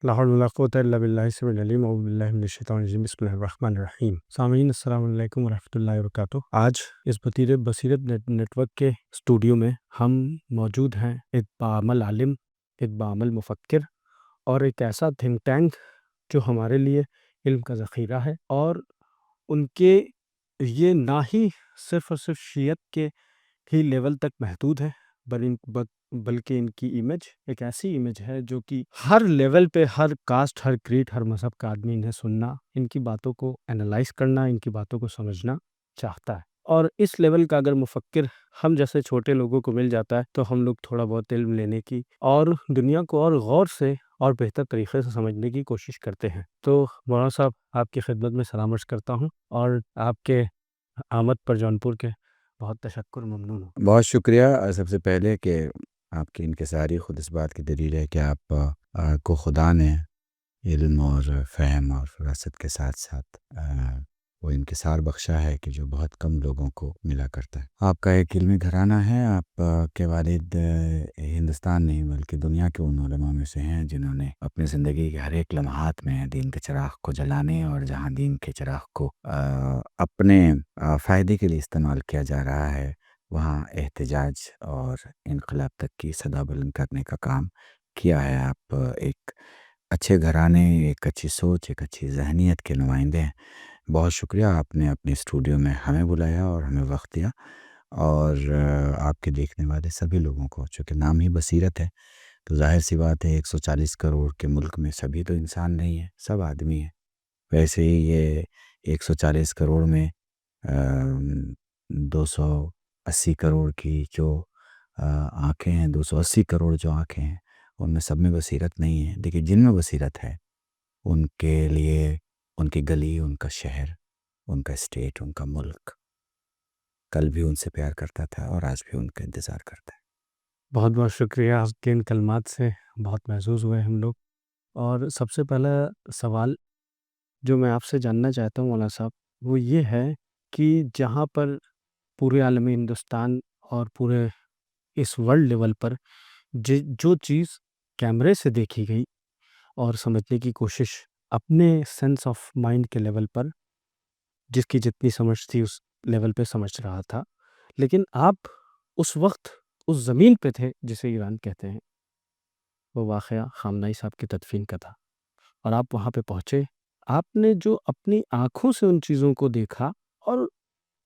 ला हौल वला कुव्वता इल्ला बिल्लाहि समीउल अलीम औज़ु बिल्लाहि मिनश शैतानिर रजीम बिस्मिल्लाहिर रहमानिर रहीम। सामीन अस्सलामु अलैकुम व रहमतुल्लाहि व बरकातुहू। आज इस बसीरत नेटवर्क के स्टूडियो में हम मौजूद हैं एक बाअमल आलिम, एक बाअमल मुफक्किर और एक ऐसा थिंक टैंक जो हमारे लिए इल्म का ज़ख़ीरा है। और उनके ये ना ही सिर्फ़ और सिर्फ़ शियत के ही लेवल तक महदूद है, बल्कि इनकी इमेज एक ऐसी इमेज है जो कि हर लेवल पे, हर कास्ट, हर क्रीड, हर मज़हब का आदमी इन्हें सुनना, इनकी बातों को एनालाइज़ करना, इनकी बातों को समझना चाहता है। और इस लेवल का अगर मुफक्किर हम जैसे छोटे लोगों को मिल जाता है, तो हम लोग थोड़ा बहुत इल्म लेने की और दुनिया को और गौर से और बेहतर तरीक़े से समझने की कोशिश करते हैं। तो मौलाना साहब, आपकी खिदमत में सलाम अर्ज़ करता हूँ और आपके आमद पर जौनपुर के बहुत तशक्कुर, ममनून हूँ। बहुत शुक्रिया सबसे पहले कि आपकी इनकिसारी ख़ुद इस बात की दलील है कि आप को खुदा ने इल्म और फ़हम और फ़रासत के साथ साथ वो इनकिसार बख्शा है कि जो बहुत कम लोगों को मिला करता है। आपका एक इल्मी घराना है। आप के वालिद हिंदुस्तान नहीं बल्कि दुनिया के उन उलमा में से हैं जिन्होंने अपनी ज़िंदगी के हर एक लम्हात में दीन के चिराग को जलाने और जहाँ दीन के चिराग को अपने फ़ायदे के लिए इस्तेमाल किया जा रहा है, वहाँ एहतजाज और इनकलाब तक की सदा बुलंद करने का काम किया है। आप एक अच्छे घराने, एक अच्छी सोच, एक अच्छी ज़हनियत के नुमाइंदे हैं। बहुत शुक्रिया, आपने अपने स्टूडियो में हमें बुलाया और हमें वक्त दिया। और आपके देखने वाले सभी लोगों को, चूँकि नाम ही बसीरत है, तो ज़ाहिर सी बात है 140 करोड़ के मुल्क में सभी तो इंसान नहीं है, सब आदमी हैं। वैसे ही ये 140 करोड़ में 280 करोड़ की जो आँखें हैं, 280 करोड़ जो आँखें हैं, उनमें सब में बसीरत नहीं है। लेकिन जिनमें बसीरत है, उनके लिए उनकी गली, उनका शहर, उनका स्टेट, उनका मुल्क कल भी उनसे प्यार करता था और आज भी उनका इंतज़ार करता है। बहुत बहुत शुक्रिया, आपके इन कलमात से बहुत महसूस हुए हम लोग। और सबसे पहला सवाल जो मैं आपसे जानना चाहता हूँ मौलाना साहब, वो ये है कि जहाँ पर पूरे आलमी हिंदुस्तान और पूरे इस वर्ल्ड लेवल पर जो चीज़ कैमरे से देखी गई और समझने की कोशिश अपने सेंस ऑफ माइंड के लेवल पर, जिसकी जितनी समझ थी उस लेवल पे समझ रहा था, लेकिन आप उस वक्त उस ज़मीन पे थे जिसे ईरान कहते हैं। वो वाक़या ख़ामनाई साहब की तदफ़ीन का था और आप वहाँ पे पहुँचे। आपने जो अपनी आँखों से उन चीज़ों को देखा और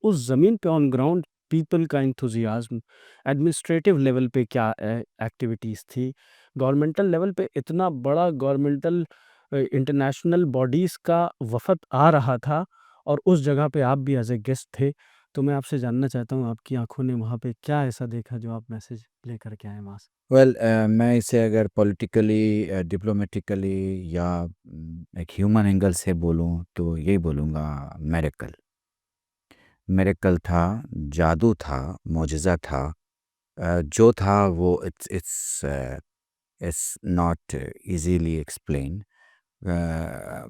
उस ज़मीन पे ऑन ग्राउंड पीपल का एंथुसियाज़्म, एडमिनिस्ट्रेटिव लेवल पे क्या एक्टिविटीज़ थी, गवर्नमेंटल लेवल पे इतना बड़ा गवर्नमेंटल इंटरनेशनल बॉडीज़ का वफ़द आ रहा था और उस जगह पे आप भी एज़ ए गेस्ट थे। तो मैं आपसे जानना चाहता हूँ, आपकी आँखों ने वहाँ पे क्या ऐसा देखा जो आप मैसेज लेकर के आए वहाँ से? मैं इसे अगर पॉलिटिकली, डिप्लोमेटिकली या एक ह्यूमन एंगल से बोलूँ तो यही बोलूँगा, मिरेकल। मिरेकल था, जादू था, मौजज़ा था। जो था वो इट्स नॉट ईज़िली एक्सप्लेन। अ,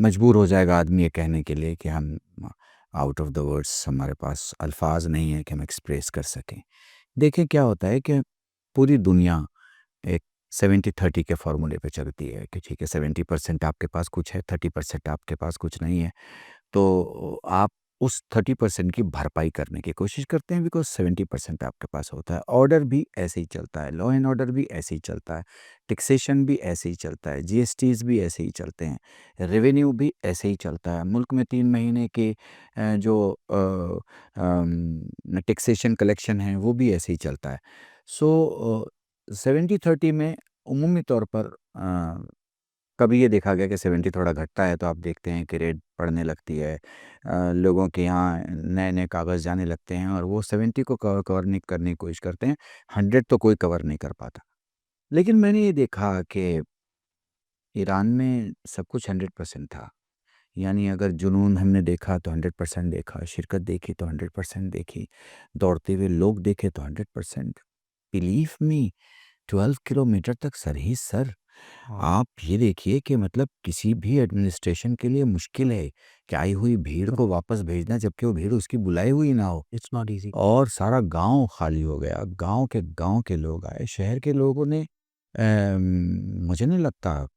मजबूर हो जाएगा आदमी ये कहने के लिए कि हम आउट ऑफ द वर्ड्स, हमारे पास अल्फाज नहीं है कि हम एक्सप्रेस कर सकें। देखिए क्या होता है कि पूरी दुनिया एक 70-30 के फार्मूले पे चलती है कि ठीक है, 70% आपके पास कुछ है, 30% आपके पास कुछ नहीं है। तो आप उस 30% की भरपाई करने की कोशिश करते हैं, बिकॉज़ 70% आपके पास होता है। ऑर्डर भी ऐसे ही चलता है, लॉ एंड ऑर्डर भी ऐसे ही चलता है, टैक्सेशन भी ऐसे ही चलता है, जीएसटीज़ भी ऐसे ही चलते हैं, रेवेन्यू भी ऐसे ही चलता है। मुल्क में 3 महीने के जो टैक्सेशन कलेक्शन है, वो भी ऐसे ही चलता है। सो 70-30 में उमूमी तौर पर कभी ये देखा गया कि 70 थोड़ा घटता है तो आप देखते हैं कि रेट बढ़ने लगती है। लोगों के यहाँ नए-नए कागज़ जाने लगते हैं और वो 70 को कवर नहीं करने की कोशिश करते हैं, 100 तो कोई कवर नहीं कर पाता। लेकिन मैंने ये देखा कि ईरान में सब कुछ 100% था। यानी अगर जुनून हमने देखा तो 100% देखा, शिरकत देखी तो 100% देखी, दौड़ते हुए लोग देखे तो 100%। बिलीव मी, 12 किलोमीटर तक सर ही सर। हाँ। आप ये देखिए कि मतलब किसी भी एडमिनिस्ट्रेशन के लिए मुश्किल है कि आई हुई भीड़ को वापस भेजना, जबकि वो भीड़ उसकी बुलाई हुई ना हो। It's not easy. और सारा गांव खाली हो गया, गांव के लोग आए, शहर के लोगों ने मुझे नहीं लगता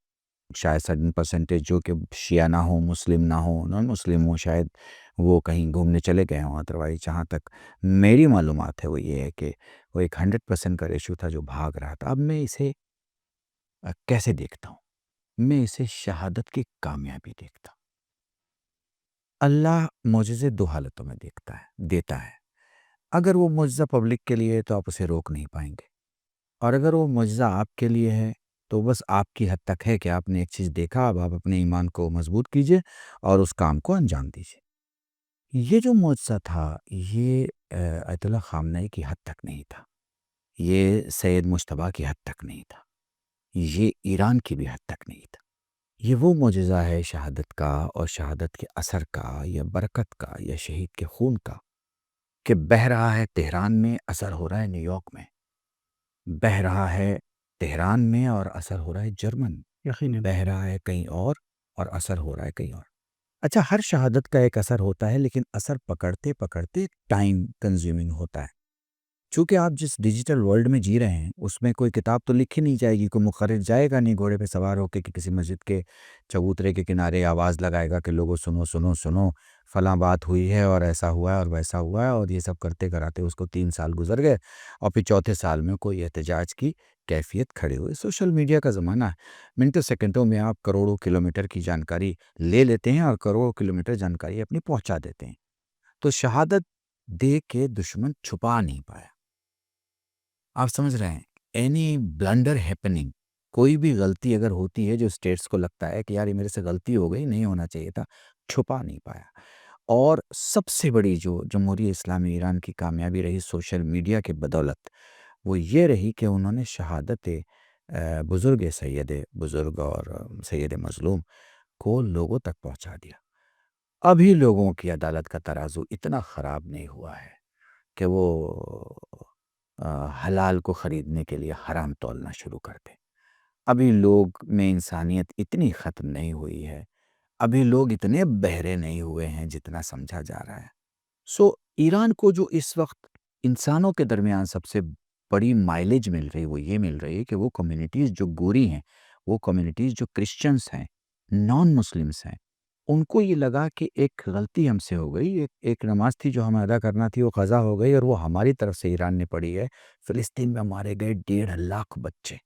शायद सर्टेन परसेंटेज जो कि शिया ना हो, मुस्लिम ना हो, नॉन मुस्लिम हो, शायद वो कहीं घूमने चले गए हों। अदरवाइज़ जहाँ तक मेरी मालूमात है वो ये है कि वो एक 100% का रेशियो था जो भाग रहा था। अब मैं इसे कैसे देखता हूँ? मैं इसे शहादत की कामयाबी देखता हूँ। अल्लाह मोज़िज़े 2 हालतों में देता है। अगर वो मुआज़ज़ा पब्लिक के लिए है तो आप उसे रोक नहीं पाएँगे, और अगर वो मुआज़ज़ा आपके लिए है तो बस आपकी हद तक है कि आपने एक चीज़ देखा, अब आप अपने ईमान को मज़बूत कीजिए और उस काम को अंजाम दीजिए। ये जो मुआज़ज़ा था ये अयतुल्लाह ख़ामनेई की हद तक नहीं था, ये सैयद मुज्तबा की हद तक नहीं था, ये ईरान की भी हद तक नहीं था। ये वो मुआजिज़ा है शहादत का, और शहादत के असर का या बरकत का या शहीद के खून का, कि बह रहा है तेहरान में, असर हो रहा है न्यूयॉर्क में, बह रहा है तेहरान में और असर हो रहा है जर्मन में, यकीनन। बह रहा है कहीं और असर हो रहा है कहीं और। अच्छा, हर शहादत का एक असर होता है, लेकिन असर पकड़ते पकड़ते टाइम कंज्यूमिंग होता है। चूँकि आप जिस डिजिटल वर्ल्ड में जी रहे हैं, उसमें कोई किताब तो लिखी नहीं जाएगी, कोई मुखर्रिर जाएगा नहीं घोड़े पे सवार होके कि किसी मस्जिद के चबूतरे के किनारे आवाज़ लगाएगा कि लोगों सुनो, सुनो, सुनो, फलाँ बात हुई है और ऐसा हुआ है और वैसा हुआ है, और ये सब करते कराते उसको 3 साल गुज़र गए और फिर चौथे साल में कोई एहतजाज की कैफ़ियत खड़ी हुई। सोशल मीडिया का ज़माना है, मिनटों सेकंडों में आप करोड़ों किलोमीटर की जानकारी ले लेते हैं और करोड़ों किलोमीटर जानकारी अपनी पहुँचा देते हैं। तो शहादत दे के दुश्मन छुपा नहीं पाया। आप समझ रहे हैं? एनी ब्लंडर हैपनिंग, कोई भी गलती अगर होती है जो स्टेट्स को लगता है कि यार ये मेरे से गलती हो गई, नहीं होना चाहिए था, छुपा नहीं पाया। और सबसे बड़ी जो जमहूरियत इस्लामी ईरान की कामयाबी रही सोशल मीडिया के बदौलत, वो ये रही कि उन्होंने शहादत बुज़ुर्ग सैयद बुज़ुर्ग और सैयद मज़लूम को लोगों तक पहुँचा दिया। अभी लोगों की अदालत का तराजू इतना ख़राब नहीं हुआ है कि वो अ, हलाल को ख़रीदने के लिए हराम तौलना शुरू कर दें। अभी लोग में इंसानियत इतनी ख़त्म नहीं हुई है, अभी लोग इतने बहरे नहीं हुए हैं जितना समझा जा रहा है। सो ईरान को जो इस वक़्त इंसानों के दरमियान सबसे बड़ी माइलेज मिल रही है, वो ये मिल रही है कि वो कम्युनिटीज़ जो गोरी हैं, वो कम्युनिटीज़ जो क्रिश्चियंस हैं, नॉन मुस्लिम्स हैं, उनको ये लगा कि एक गलती हमसे हो गई, एक एक नमाज़ थी जो हमें अदा करना थी वो क़ज़ा हो गई और वो हमारी तरफ से ईरान ने पढ़ी है। फ़िलिस्तीन में मारे गए 1.5 लाख बच्चे।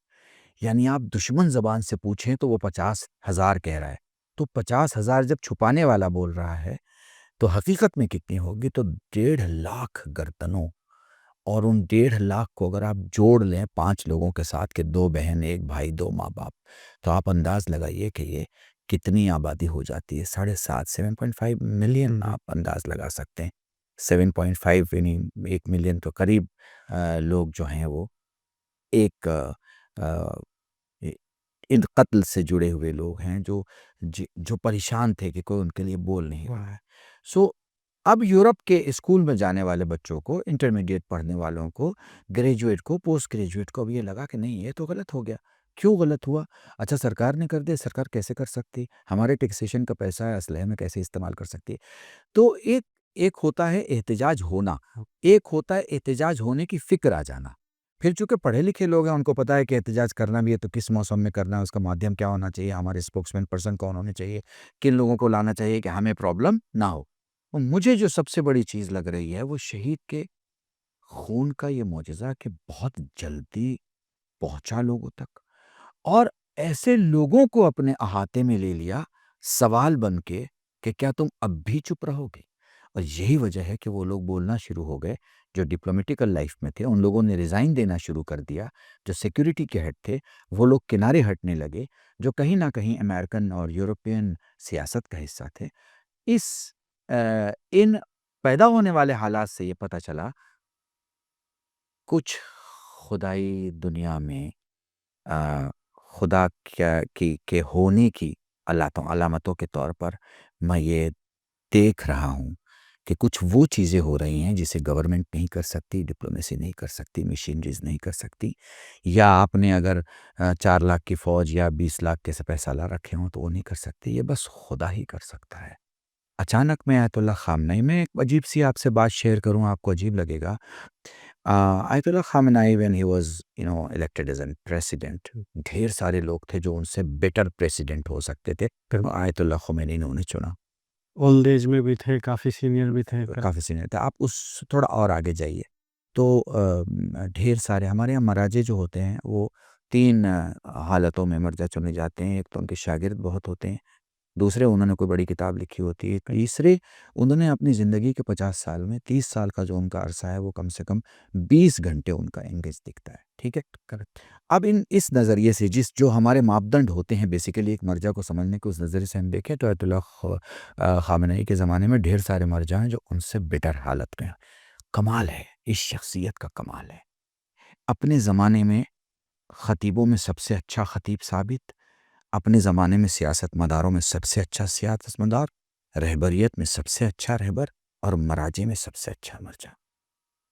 यानी आप दुश्मन ज़बान से पूछें तो वो 50,000 कह रहा है। तो 50,000 जब छुपाने वाला बोल रहा है, तो हकीकत में कितनी होगी? तो 1.5 लाख गर्दनों, और उन 1.5 लाख को अगर आप जोड़ लें 5 लोगों के साथ कि 2 बहन, 1 भाई, 2 माँ-बाप, तो आप अंदाज़ लगाइए कि ये कितनी आबादी हो जाती है। 7.5 7.5 मिलियन जी। आप अंदाज़ लगा सकते हैं। 7.5 यानी 1 मिलियन तो करीब लोग जो हैं वो एक अ, इ इन कत्ल से जुड़े हुए लोग हैं जो परेशान थे कि कोई उनके लिए बोल नहीं रहा है। सो अब यूरोप के स्कूल में जाने वाले बच्चों को, इंटरमीडिएट पढ़ने वालों को, ग्रेजुएट को, पोस्ट ग्रेजुएट को अब ये लगा कि नहीं ये तो गलत हो गया। क्यों गलत हुआ? अच्छा, सरकार ने कर दिया, सरकार कैसे कर सकती है? हमारे टैक्सेशन का पैसा है, असलहे में कैसे इस्तेमाल कर सकती है? तो एक एक होता है एहतिजाज होना, एक होता है एहतिजाज होने की फ़िक्र आ जाना। फिर चूँकि पढ़े-लिखे लोग हैं, उनको पता है कि एहतिजाज करना भी है तो किस मौसम में करना है, उसका माध्यम क्या होना चाहिए, हमारे स्पोक्समैन पर्सन कौन होने चाहिए, किन लोगों को लाना चाहिए कि हमें प्रॉब्लम ना हो। और मुझे जो सबसे बड़ी चीज़ लग रही है वो शहीद के खून का ये मोजज़ा कि बहुत जल्दी पहुँचा लोगों तक, और ऐसे लोगों को अपने अहाते में ले लिया, सवाल बन के कि क्या तुम अब भी चुप रहोगे? और यही वजह है कि वो लोग बोलना शुरू हो गए, जो डिप्लोमेटिकल लाइफ में थे, उन लोगों ने रिज़ाइन देना शुरू कर दिया, जो सिक्योरिटी के हेड थे, वो लोग किनारे हटने लगे, जो कहीं न कहीं अमेरिकन और यूरोपियन सियासत का हिस्सा थे। इस इन पैदा होने वाले हालात से ये पता चला, कुछ खुदाई दुनिया में अ, खुदा क्या की के होने की अलामतों के तौर पर मैं ये देख रहा हूँ कि कुछ वो चीज़ें हो रही हैं जिसे गवर्नमेंट नहीं कर सकती, डिप्लोमेसी नहीं कर सकती, मशीनरीज़ नहीं कर सकती, या आपने अगर 4 लाख की फ़ौज या 20 लाख के सिपहसालार रखे हों तो वो नहीं कर सकती, ये बस खुदा ही कर सकता है। अचानक मैं आयतुल्लाह ख़ामनेई, मैं एक अजीब-सी आपसे बात शेयर करूँ, आपको अजीब लगेगा। Ayatollah Khamenei when he was elected as an president, ढेर सारे लोग थे जो उनसे बेटर प्रेसिडेंट हो सकते थे, आयतुल्लाह khomeini ने उन्हें चुना। ओल्ड एज में भी थे, काफ़ी सीनियर भी थे। काफ़ी सीनियर थे। आप उस थोड़ा और आगे जाइए तो ढेर सारे हमारे यहाँ मराजे जो होते हैं वो 3 हालतों में मर्जा चुने जाते हैं। एक तो उनके शागिर्द बहुत होते हैं, दूसरे उन्होंने कोई बड़ी किताब लिखी होती है, तीसरे उन्होंने अपनी ज़िंदगी के 50 साल में 30 साल का जो उनका अरसा है वो कम से कम 20 घंटे उनका एंगेज दिखता है, ठीक है? करेक्ट। अब इस नज़रिए से जो हमारे मापदंड होते हैं बेसिकली एक मर्जा को समझने के, उस नज़रिए से हम देखें तो आयतुल्लाह खामेनी के ज़माने में ढेर सारे मर्जा हैं जो उनसे बेटर हालत में हैं। कमाल है, इस शख्सियत का कमाल है। अपने ज़माने में ख़तीबों में सबसे अच्छा ख़तीब साबित, अपने ज़माने में सियासतमदारों में सबसे अच्छा सियासतमदार, रहबरियत में सबसे अच्छा रहबर और मराजे में सबसे अच्छा मर्जा।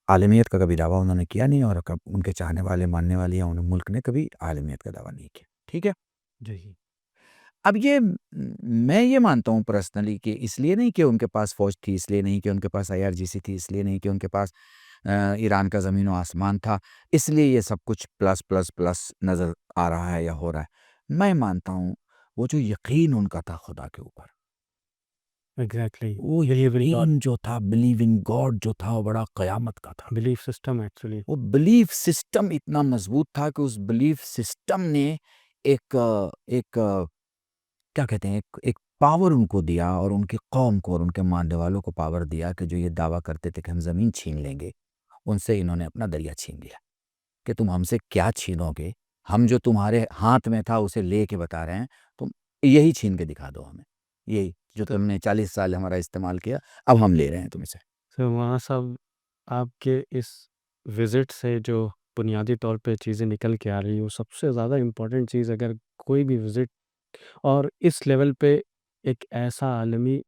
आलमियत का कभी दावा उन्होंने किया नहीं और कब उनके चाहने वाले मानने वाले या उन्हें मुल्क ने कभी आलमियत का दावा नहीं किया, ठीक है? जी। अब ये मैं ये मानता हूँ पर्सनली कि इसलिए नहीं कि उनके पास फ़ौज थी, इसलिए नहीं कि उनके पास आईआरजीसी थी, इसलिए नहीं कि उनके पास ईरान का ज़मीन व आसमान था, इसलिए ये सब कुछ प्लस प्लस प्लस नज़र आ रहा है या हो रहा है। मैं मानता हूँ वो जो यकीन उनका था खुदा के ऊपर, एग्ज़ैक्टली। वो बिलीव इन गॉड। यकीन जो था, बिलीव इन गॉड जो था, वो बड़ा क़यामत का था। Belief system actually. वो बिलीफ सिस्टम इतना मजबूत था कि उस बिलीफ सिस्टम ने एक क्या कहते हैं, एक पावर उनको दिया और उनकी कौम को और उनके मानने वालों को पावर दिया कि जो ये दावा करते थे कि हम ज़मीन छीन लेंगे, उनसे इन्होंने अपना दरिया छीन लिया कि तुम हमसे क्या छीनोगे? हम जो तुम्हारे हाथ में था उसे ले के बता रहे हैं, तुम यही छीन के दिखा दो हमें। यही जो तो तुमने 40 साल हमारा इस्तेमाल किया, अब हम ले रहे हैं तुमसे। वहाँ सब आपके इस विज़िट से जो बुनियादी तौर पे चीज़ें निकल के आ रही हैं, वो सबसे ज़्यादा इम्पोर्टेंट चीज़ अगर कोई भी विज़िट और इस लेवल पे एक ऐसा आलमी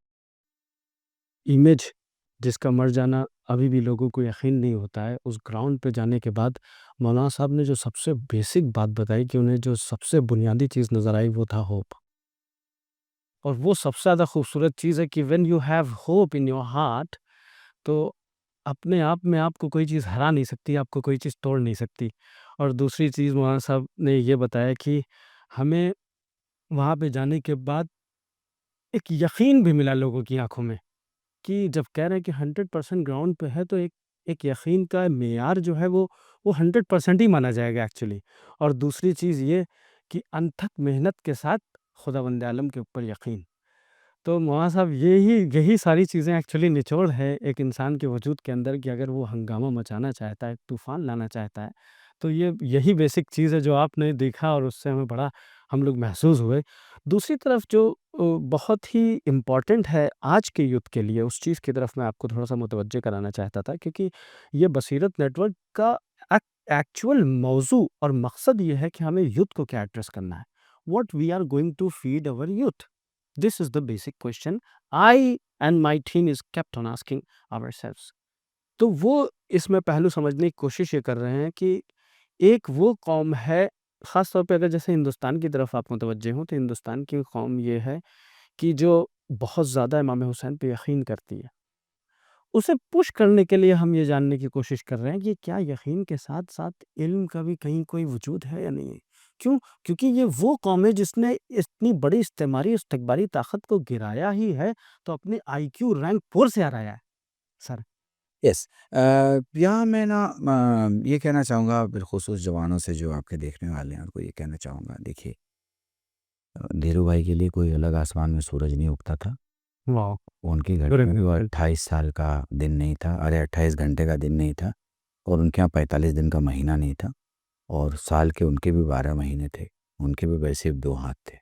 इमेज जिसका मर जाना अभी भी लोगों को यकीन नहीं होता है, उस ग्राउंड पे जाने के बाद मौलाना साहब ने जो सबसे बेसिक बात बताई कि उन्हें जो सबसे बुनियादी चीज़ नज़र आई वो था होप। और वो सबसे ज़्यादा खूबसूरत चीज़ है कि when you have hope in your heart, तो अपने आप में आपको कोई चीज़ हरा नहीं सकती, आपको कोई चीज़ तोड़ नहीं सकती। और दूसरी चीज़ मौलाना साहब ने ये बताया कि हमें वहाँ पे जाने के बाद एक यकीन भी मिला लोगों की आँखों में। कि जब कह रहे हैं कि 100% ग्राउंड पे है तो एक एक यकीन का मेयार जो है वो 100% ही माना जाएगा एक्चुअली। और दूसरी चीज़ ये कि अनथक मेहनत के साथ खुदावंद आलम के ऊपर यकीन। तो मौलाना साहब यही यही सारी चीज़ें एक्चुअली निचोड़ है एक इंसान के वजूद के अंदर कि अगर वो हंगामा मचाना चाहता है, तूफ़ान लाना चाहता है, तो ये यही बेसिक चीज़ है जो आपने देखा और उससे हमें बड़ा हम लोग महसूस हुए। दूसरी तरफ जो बहुत ही इम्पोर्टेंट है आज के यूथ के लिए, उस चीज़ की तरफ मैं आपको थोड़ा-सा मुतवज्जे कराना चाहता था क्योंकि ये बसीरत नेटवर्क का एक एक्चुअल मौज़ू और मकसद ये है कि हमें यूथ को क्या एड्रेस करना है। What we are going to feed our youth? This is the basic question I and my team is kept on asking ourselves. तो वो इसमें पहलू समझने की कोशिश ये कर रहे हैं कि एक वो कौम है, ख़ास तौर पे अगर जैसे हिंदुस्तान की तरफ आप मुतवज्जे हों, तो हिंदुस्तान की कौम ये है कि जो बहुत ज़्यादा इमाम हुसैन पे यकीन करती है। उसे पुश करने के लिए हम ये जानने की कोशिश कर रहे हैं कि क्या यकीन के साथ-साथ इल्म का भी कहीं कोई वजूद है या नहीं है? क्यों? क्योंकि ये वो कौम है जिसने इतनी बड़ी इस्तेमारी इस्तिकबारी ताकत को गिराया ही है, तो अपने आईक्यू रैंक 4 से हराया है। सर। यस, यहाँ मैं ना ये कहना चाहूँगा बिलख़ुसूस जवानों से जो आपके देखने वाले हैं, उनको ये कहना चाहूँगा, देखिए धीरू भाई के लिए कोई अलग आसमान में सूरज नहीं उगता था। वाओ! उनके घर गुड में भी वो एग्ज़ाम्पल। 28 साल का दिन नहीं था, अरे 28 घंटे का दिन नहीं था और उनके यहाँ 45 दिन का महीना नहीं था और साल के उनके भी 12 महीने थे, उनके भी वैसे 2 हाथ थे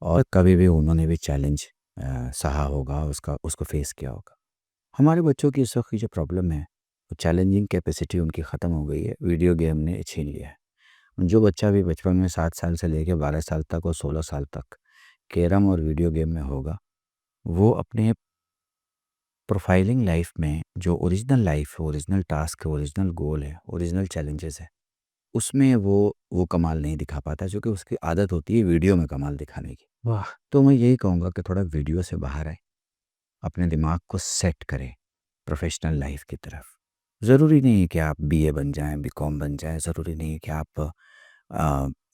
और कभी भी उन्होंने भी चैलेंज सहा होगा, उसको फेस किया होगा। हमारे बच्चों की इस वक्त की जो प्रॉब्लम है, वो चैलेंजिंग कैपेसिटी उनकी ख़त्म हो गई है, वीडियो गेम ने छीन लिया है। जो बच्चा भी बचपन में 7 साल से लेकर 12 साल तक और 16 साल तक कैरम और वीडियो गेम में होगा, वो अपने प्रोफाइलिंग लाइफ में जो ओरिजिनल लाइफ है, ओरिजिनल टास्क है, ओरिजिनल गोल है, ओरिजिनल चैलेंजेस है, उसमें वो कमाल नहीं दिखा पाता क्योंकि उसकी आदत होती है वीडियो में कमाल दिखाने की। वाह! तो मैं यही कहूँगा कि थोड़ा वीडियो से बाहर आए, अपने दिमाग को सेट करें प्रोफेशनल लाइफ की तरफ। ज़रूरी नहीं है कि आप बीए बन जाएँ, बीकॉम बन जाएँ, ज़रूरी नहीं है कि आप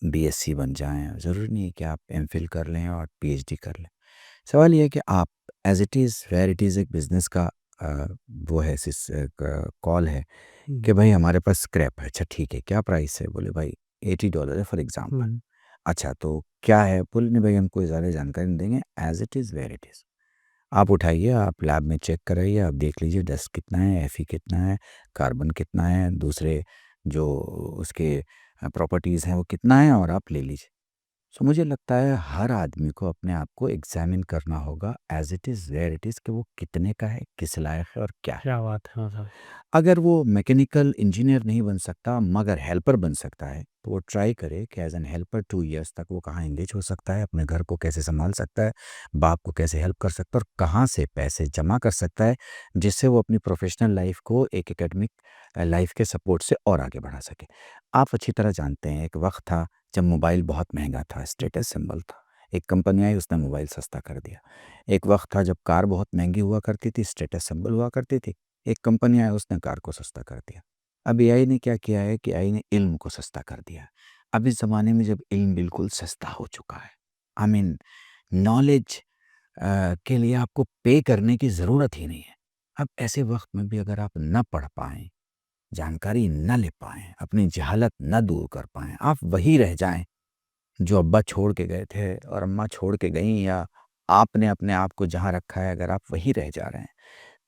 बीएससी बन जाएँ, ज़रूरी नहीं है कि आप एमफिल कर लें और पीएचडी कर लें। सवाल ये है कि आप as it is where it is एक बिज़नेस का वो है कॉल है हुँ, कि भाई हमारे पास स्क्रैप है। अच्छा ठीक है, क्या प्राइस है? बोले भाई $80 है फॉर एग्ज़ाम्पल। हुँ, अच्छा तो क्या है? बोले नहीं भाई हम कोई ज़्यादा जानकारी नहीं देंगे, as it is where it is. आप उठाइए, आप लैब में चेक कराइए, आप देख लीजिए डस्ट कितना है, एफई कितना है, कार्बन कितना है, दूसरे जो उसके प्रॉपर्टीज़ हैं वो कितना है और आप ले लीजिए। सो मुझे लगता है हर आदमी को अपने आप को एग्ज़ामिन करना होगा as it is where it is कि वो कितने का है, किस लायक है और क्या है। क्या बात है! हाँ, हाँ। अगर वो मैकेनिकल इंजीनियर नहीं बन सकता मगर हेल्पर बन सकता है तो वो ट्राई करे कि एज एन हेल्पर 2 इयर्स तक वो कहाँ इंगेज हो सकता है, अपने घर को कैसे संभाल सकता है, बाप को कैसे हेल्प कर सकता है और कहाँ से पैसे जमा कर सकता है जिससे वो अपनी प्रोफेशनल लाइफ को एक एकेडमिक लाइफ के सपोर्ट से और आगे बढ़ा सके। आप अच्छी तरह जानते हैं एक वक्त था जब मोबाइल बहुत महंगा था, स्टेटस सिंबल था। एक कंपनी आई उसने मोबाइल सस्ता कर दिया। एक वक्त था जब कार बहुत महंगी हुआ करती थी, स्टेटस सिंबल हुआ करती थी। एक कंपनी आई उसने कार को सस्ता कर दिया। अब एआई ने क्या किया है कि एआई ने इल्म को सस्ता कर दिया है। अब इस ज़माने में जब इल्म बिल्कुल सस्ता हो चुका है, आई मीन नॉलेज के लिए आपको पे करने की ज़रूरत ही नहीं है। अब ऐसे वक़्त में भी अगर आप न पढ़ पाएँ, जानकारी न ले पाएँ, अपनी जहालत न दूर कर पाएँ, आप वही रह जाएँ जो अब्बा छोड़ के गए थे और अम्मा छोड़ के गईं, या आपने अपने आप को जहाँ रखा है अगर आप वही रह जा रहे हैं,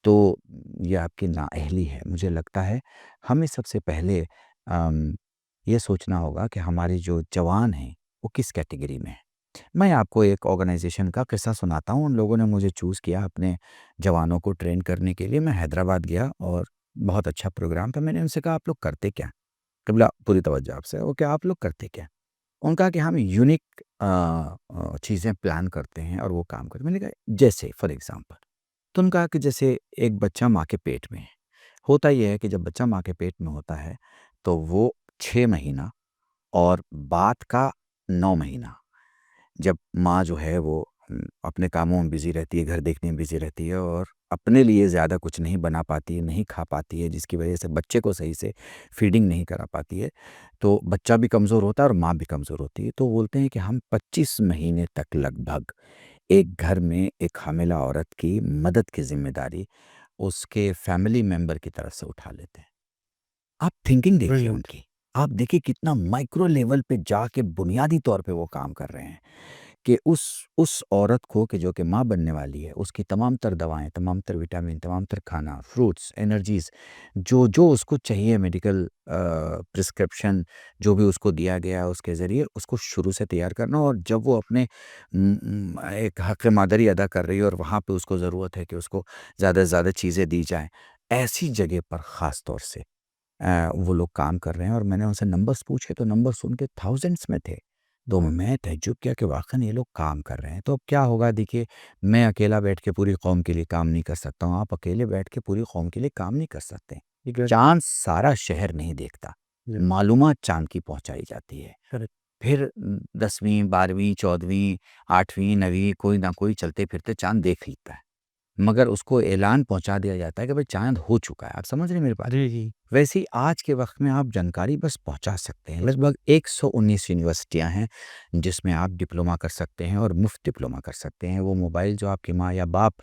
तो ये आपकी नाअहली है। मुझे लगता है हमें सबसे पहले अम, ये सोचना होगा कि हमारे जो जवान हैं वो किस कैटेगरी में हैं। मैं आपको एक ऑर्गेनाइज़ेशन का किस्सा सुनाता हूँ। उन लोगों ने मुझे चूज़ किया अपने जवानों को ट्रेन करने के लिए। मैं हैदराबाद गया और बहुत अच्छा प्रोग्राम था। मैंने उनसे कहा आप लोग करते क्या? तो बोला पूरी तवज्जो आपसे, ओके आप लोग करते क्या? उन्होंने कहा कि हम यूनिक चीज़ें प्लान करते हैं और वो काम करते हैं। मैंने कहा जैसे फॉर एग्ज़ाम्पल? तो उन्होंने कहा कि जैसे एक बच्चा माँ के पेट में है। होता ये है कि जब बच्चा माँ के पेट में होता है, तो वो 6 महीना और बाद का 9 महीना, जब माँ जो है वो अपने कामों में बिज़ी रहती है, घर देखने में बिज़ी रहती है और अपने लिए ज़्यादा कुछ नहीं बना पाती है, नहीं खा पाती है, जिसकी वजह से बच्चे को सही से फ़ीडिंग नहीं करा पाती है, तो बच्चा भी कमज़ोर होता है और माँ भी कमज़ोर होती है। तो बोलते हैं कि हम 25 महीने तक लगभग एक घर में एक हामिला औरत की मदद की ज़िम्मेदारी उसके फैमिली मेंबर की तरफ से उठा लेते हैं। आप थिंकिंग देखिए ब्रिलियंट। उनकी। आप देखिए कितना माइक्रो लेवल पे जाके बुनियादी तौर पे वो काम कर रहे हैं कि उस औरत को कि जो कि माँ बनने वाली है, उसकी तमाम तर दवाएँ, तमाम तर विटामिन, तमाम तर खाना, फ्रूट्स, एनर्जीज़ जो उसको चाहिए मेडिकल प्रिस्क्रिप्शन जो भी उसको दिया गया है उसके ज़रिए उसको शुरू से तैयार करना, और जब वो अपने एक हक़ मादरी अदा कर रही है और वहाँ पे उसको ज़रूरत है कि उसको ज़्यादा से ज़्यादा चीज़ें दी जाएँ, ऐसी जगह पर ख़ास तौर से वो लोग काम कर रहे हैं। और मैंने उनसे नंबर्स पूछे तो नंबर सुन के थाउजेंड्स में थे। तो मैं तहज्जुब किया कि वाक़ई ये लोग काम कर रहे हैं। तो अब क्या होगा देखिए, मैं अकेला बैठ के पूरी कौम के लिए काम नहीं कर सकता हूँ, आप अकेले बैठ के पूरी कौम के लिए काम नहीं कर सकते। एग्ज़ैक्टली। चाँद सारा शहर नहीं देखता, यस, मालूमात चाँद की पहुँचाई जाती है। करेक्ट। फिर 10वीं, 12वीं, 14वीं, 8वीं, 9वीं कोई ना कोई चलते-फिरते चाँद देख लेता है। मगर उसको ऐलान पहुँचा दिया जाता है कि भाई चाँद हो चुका है। आप समझ रहे हैं मेरी बात? जी, जी। वैसे ही आज के वक़्त में आप जानकारी बस पहुँचा सकते हैं। लगभग 119 यूनिवर्सिटियाँ हैं, जिसमें आप डिप्लोमा कर सकते हैं और मुफ़्त डिप्लोमा कर सकते हैं। वो मोबाइल जो आपकी माँ या बाप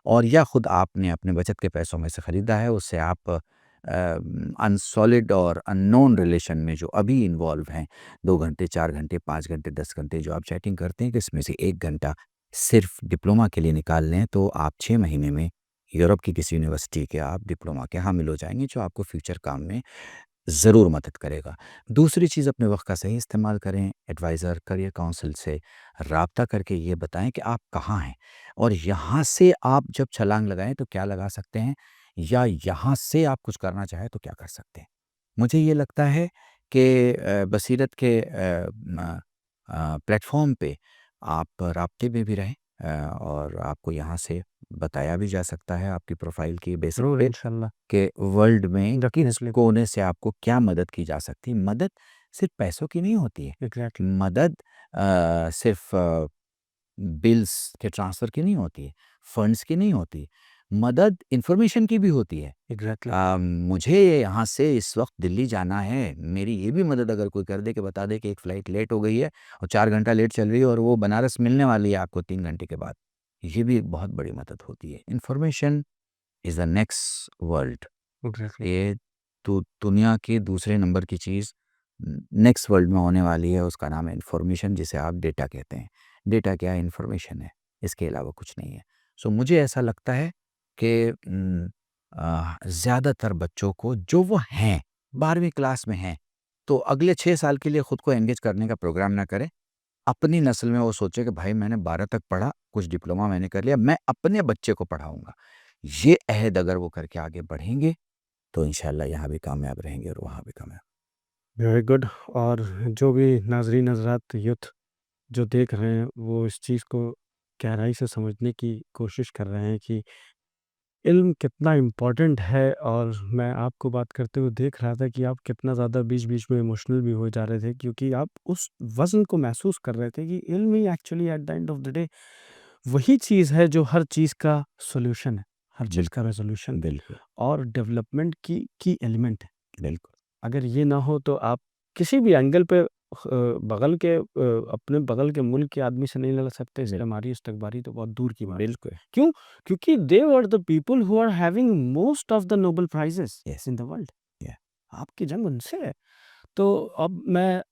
और या खुद आपने अपने बचत के पैसों में से खरीदा है, उससे आप अनसॉलिड और अननोन रिलेशन में जो अभी इन्वॉल्व हैं, 2 घंटे, 4 घंटे, 5 घंटे, 10 घंटे जो आप चैटिंग करते हैं, कि इसमें से 1 घंटा सिर्फ़ डिप्लोमा के लिए निकाल लें, तो आप 6 महीने में यूरोप की किसी यूनिवर्सिटी के आप डिप्लोमा के हामिल हो जाएँगे, जो आपको फ्यूचर काम में ज़रूर मदद करेगा। दूसरी चीज़, अपने वक़्त का सही इस्तेमाल करें। एडवाइज़र, करियर काउंसिल से राब्ता करके ये बताएँ कि आप कहाँ हैं और यहाँ से आप जब छलांग लगाएँ तो क्या लगा सकते हैं, या यहाँ से आप कुछ करना चाहें तो क्या कर सकते हैं। मुझे ये लगता है कि बसीरत के प्लेटफ़ॉर्म पे आप राब्ते में भी रहें, और आपको यहाँ से बताया भी जा सकता है आपकी प्रोफ़ाइल की बेसिस ज़रूर पे इंशाल्लाह। कि वर्ल्ड में किस डेफ़िनेटली। कोने से आपको क्या मदद की जा सकती है। मदद सिर्फ़ पैसों की नहीं होती है। एग्ज़ैक्टली। मदद सिर्फ़ बिल्स के ट्रांसफ़र की नहीं होती है, फंड्स की नहीं होती। मदद इन्फॉर्मेशन की भी होती है। एग्ज़ैक्टली। मुझे यहाँ से इस वक्त दिल्ली जाना है, मेरी ये भी मदद अगर कोई कर दे कि बता दे कि एक फ़्लाइट लेट हो गई है और 4 घंटा लेट चल रही है और वो बनारस मिलने वाली है आपको 3 घंटे के बाद, ये भी एक बहुत बड़ी मदद होती है। Information is the next world. Exactly. ये दुनिया की दूसरे नंबर की चीज़ नेक्स्ट वर्ल्ड में होने वाली है, उसका नाम है इन्फॉर्मेशन, जिसे आप डेटा कहते हैं। डेटा क्या है? इन्फॉर्मेशन है, इसके अलावा कुछ नहीं है। सो मुझे ऐसा लगता है कि ज़्यादातर बच्चों को जो वो हैं, 12वीं क्लास में हैं, तो अगले 6 साल के लिए खुद को एंगेज करने का प्रोग्राम ना करें। अपनी नस्ल में वो सोचे कि भाई मैंने 12 तक पढ़ा, कुछ डिप्लोमा मैंने कर लिया, मैं अपने बच्चे को पढ़ाऊँगा। ये अहद अगर वो करके आगे बढ़ेंगे, तो इंशाल्लाह यहाँ भी कामयाब रहेंगे और वहाँ भी कामयाब। Very good. और जो भी नाज़रीन हज़रात यूथ जो देख रहे हैं, वो इस चीज़ को गहराई से समझने की कोशिश कर रहे हैं कि इल्म कितना इम्पोर्टेंट है। और मैं आपको बात करते हुए देख रहा था कि आप कितना ज़्यादा बीच-बीच में इमोशनल भी हो जा रहे थे, क्योंकि आप उस वज़न को महसूस कर रहे थे कि इल्म ही actually at the end of the day वही चीज़ है जो हर चीज़ का सॉल्यूशन है, हर चीज़ का बिल्कुल, रेज़ोल्यूशन बिल्कुल, और डेवलपमेंट की एलिमेंट है। बिल्कुल, अगर ये ना हो तो आप किसी भी एंगल पे बगल के अपने बगल के मुल्क के आदमी से नहीं लड़ सकते, बिल इस्तेमारी इस्तकबारी तो बहुत दूर की बात है। बिल्कुल, क्यों? क्योंकि they were the people who are having most of the Nobel prizes yes, in the world. या आपकी जंग उनसे है। तो अब मैं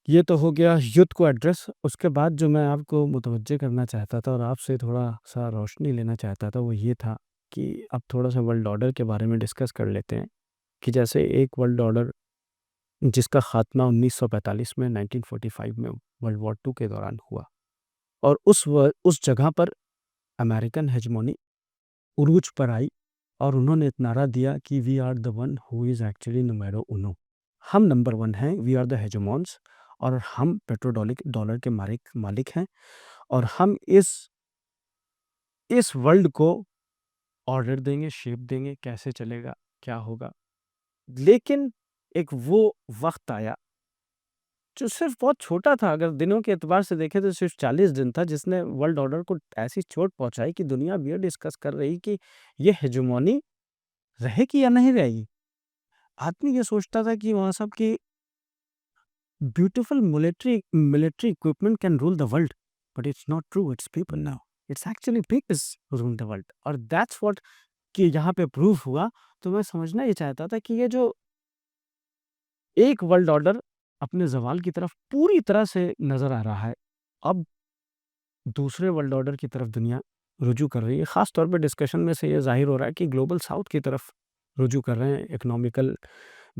ये तो हो गया युद्ध को एड्रेस, उसके बाद जो मैं आपको मुतवज्जे करना चाहता था और आपसे थोड़ा-सा रोशनी लेना चाहता था, वो ये था कि अब थोड़ा-सा वर्ल्ड ऑर्डर के बारे में डिस्कस कर लेते हैं कि जैसे एक वर्ल्ड ऑर्डर जिसका ख़ात्मा 1945 में 1945 में वर्ल्ड वॉर 2 के दौरान हुआ और उस जगह पर अमेरिकन हेजेमोनी उरूज पर आई और उन्होंने एक नारा दिया कि we are the one who is actually नंबरो उनो। हम नंबर 1 हैं, वी आर द हेजेमॉन्स और हम पेट्रोडॉलिक डॉलर के मालिक मालिक हैं और हम इस वर्ल्ड को ऑर्डर देंगे, शेप देंगे, कैसे चलेगा, क्या होगा। लेकिन एक वो वक़्त आया जो सिर्फ़ बहुत छोटा था, अगर दिनों के एतबार से देखें तो सिर्फ़ 40 दिन था, जिसने वर्ल्ड ऑर्डर को ऐसी चोट पहुँचाई कि दुनिया अब ये डिस्कस कर रही कि ये हेजेमोनी रहेगी या नहीं रहेगी। आदमी ये सोचता था कि वहाँ सब की beautiful military equipment can rule the world, but it's not true, it's people now. It's actually peoples who rule the world और दैट्स व्हाट कि यहाँ पे प्रूव हुआ। तो मैं समझना ये चाहता था कि ये जो एक वर्ल्ड ऑर्डर अपने ज़वाल की तरफ पूरी तरह से नज़र आ रहा है, अब दूसरे वर्ल्ड ऑर्डर की तरफ दुनिया रुजू कर रही है। ख़ास तौर पे डिस्कशन में से ये ज़ाहिर हो रहा है कि ग्लोबल साउथ की तरफ रुजू कर रहे हैं। इकोनॉमिकल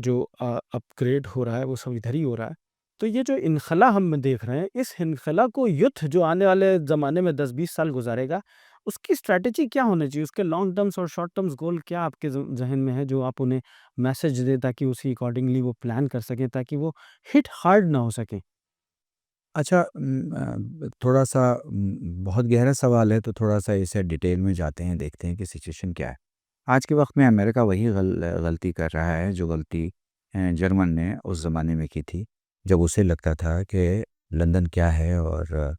जो अपग्रेड हो रहा है वो सब इधर ही हो रहा है। तो ये जो इनख़ला हम देख रहे हैं, इस इनख़ला को युद्ध जो आने वाले ज़माने में 10-20 साल गुज़ारेगा, उसकी स्ट्रैटेजी क्या होनी चाहिए? उसके लॉन्ग टर्म्स और शॉर्ट टर्म्स गोल क्या आपके ज़हन में है, जो आप उन्हें मैसेज दें ताकि उसी अकॉर्डिंगली वो प्लान कर सकें, ताकि वो हिट हार्ड ना हो सकें? अच्छा, थोड़ा-सा बहुत गहरा सवाल है, तो थोड़ा-सा इसे डिटेल में जाते हैं, देखते हैं कि सिचुएशन क्या है। आज के वक़्त में अमेरिका वही गलती कर रहा है जो गलती जर्मन ने उस ज़माने में की थी, जब उसे लगता था कि लंदन क्या है और